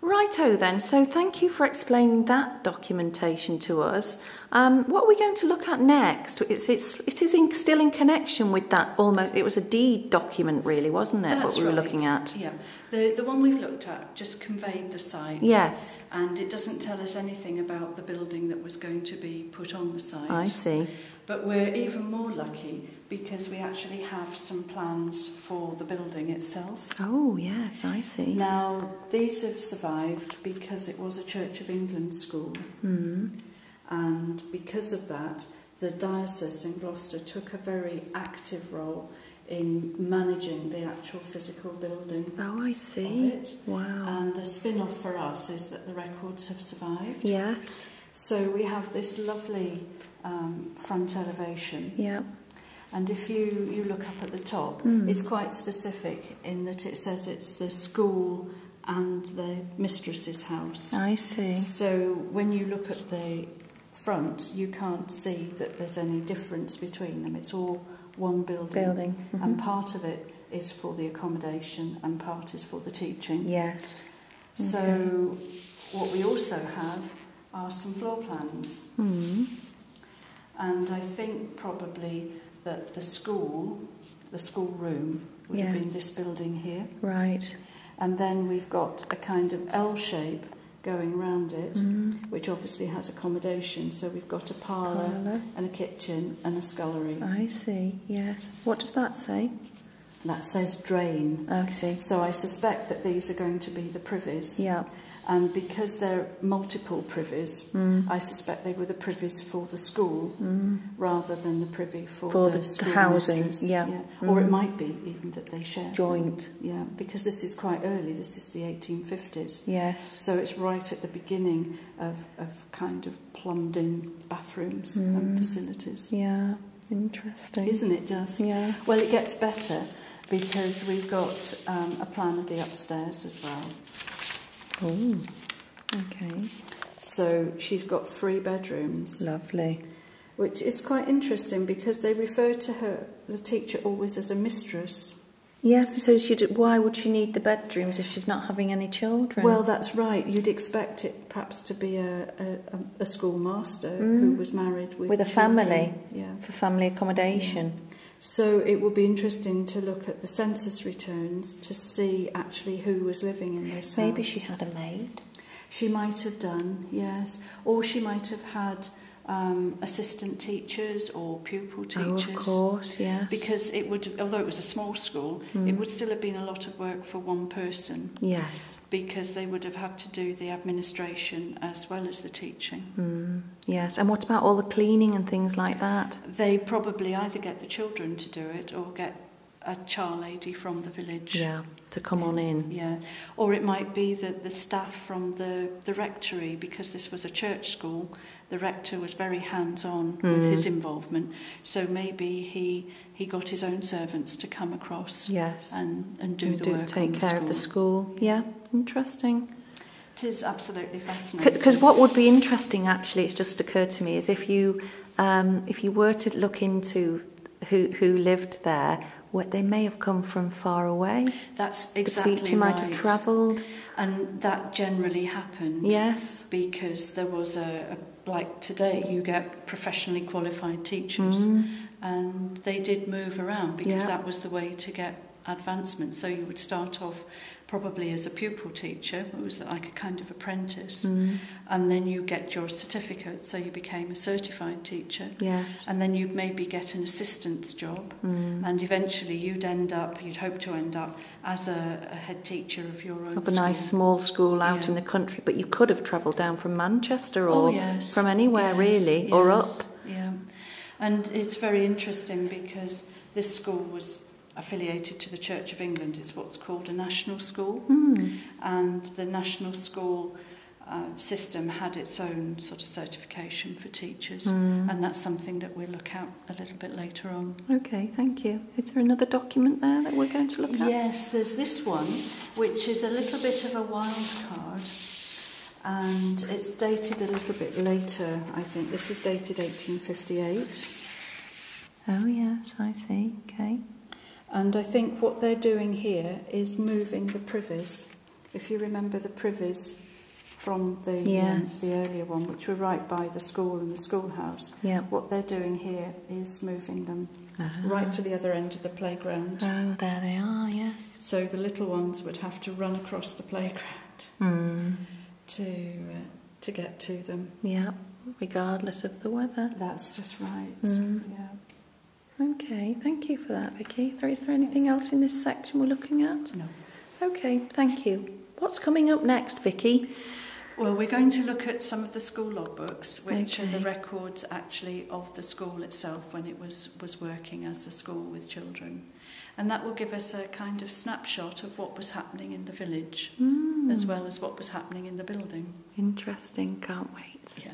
Righto then, so thank you for explaining that documentation to us. What are we going to look at next? It is still in connection with that almost, it was a deed document really, wasn't it? That's what we were looking at? Yeah, the one we've looked at just conveyed the site. Yes. And it doesn't tell us anything about the building that was going to be put on the site. I see. But we're even more lucky because we actually have some plans for the building itself. Oh, yes, I see. Now, these have survived because it was a Church of England school. And because of that, the diocese in Gloucester took a very active role in managing the actual physical building. Oh, I see. Of it. Wow. And the spin-off for us is that the records have survived. Yes. So we have this lovely front elevation. Yeah. And if you look up at the top, it's quite specific in that it says it's the school and the mistress's house. I see. So when you look at the front, you can't see that there's any difference between them. It's all one building. And part of it is for the accommodation and part is for the teaching. Yes. So what we also have are some floor plans. And I think probably that the school room would have been this building here. Right. And then we've got a kind of L shape going round it, which obviously has accommodation. So we've got a parlour and a kitchen and a scullery. I see, yes. What does that say? That says drain. I see. So I suspect that these are going to be the privies. Yeah. And because they're multiple privies, I suspect they were the privies for the school rather than the privy for the school housing. mistress. Yeah. Or it might be even that they share. Joint. Yeah, because this is quite early. This is the 1850s. Yes. So it's right at the beginning of kind of plumbed in bathrooms and facilities. Yeah, interesting. Isn't it just? Yeah. Well, it gets better because we've got a plan of the upstairs as well. Oh, okay. So she's got 3 bedrooms. Lovely. Which is quite interesting because they refer to her, the teacher, always as a mistress. Yes, so why would she need the bedrooms if she's not having any children? Well, that's right. You'd expect it perhaps to be a schoolmaster who was married with a children. family, yeah, for family accommodation. Yeah. So it will be interesting to look at the census returns to see actually who was living in this house. Maybe she had a maid. She might have done, yes. Or she might have had assistant teachers or pupil teachers. Oh, of course, yes. Because it would, although it was a small school, it would still have been a lot of work for one person. Yes. Because they would have had to do the administration as well as the teaching. Yes, and what about all the cleaning and things like that? They probably either get the children to do it or get a char lady from the village. Yeah, to come on in. Yeah, or it might be that the staff from the rectory, because this was a church school, the rector was very hands-on with his involvement, so maybe he got his own servants to come across and do the work take on the care school. of the school. Yeah, interesting. It is absolutely fascinating. Because what would be interesting, actually, it's just occurred to me, is if you were to look into who lived there, they may have come from far away. That's exactly the teacher might have travelled. And that generally happened. Yes. Because there was like today, you get professionally qualified teachers, and they did move around because that was the way to get advancement. So you would start off probably as a pupil teacher, it was like a kind of apprentice, and then you get your certificate, so you became a certified teacher. Yes. And then you'd maybe get an assistant's job, and eventually you'd hope to end up as a head teacher of your own of a nice small school out in the country, but you could have travelled down from Manchester or from anywhere really, or up. Yeah, and it's very interesting because this school was affiliated to the Church of England. It's what's called a national school, and the national school system had its own sort of certification for teachers, and that's something that we'll look at a little bit later on. Okay, thank you. Is there another document there that we're going to look at? Yes, there's this one, which is a little bit of a wild card, and it's dated a little bit later, I think. This is dated 1858. Oh yes, I see, okay. And I think what they're doing here is moving the privies if you remember the privies from the earlier one, which were right by the school and the schoolhouse, what they're doing here is moving them right to the other end of the playground. Oh, there they are, yes. So the little ones would have to run across the playground to get to them. Yeah, regardless of the weather. That's just right. Yeah. Okay, thank you for that, Vicky. Is there anything else in this section we're looking at? No. Okay, thank you. What's coming up next, Vicky? Well, we're going to look at some of the school logbooks, which are the records actually of the school itself when it was working as a school with children. And that will give us a kind of snapshot of what was happening in the village, as well as what was happening in the building. Interesting, can't wait. Yeah.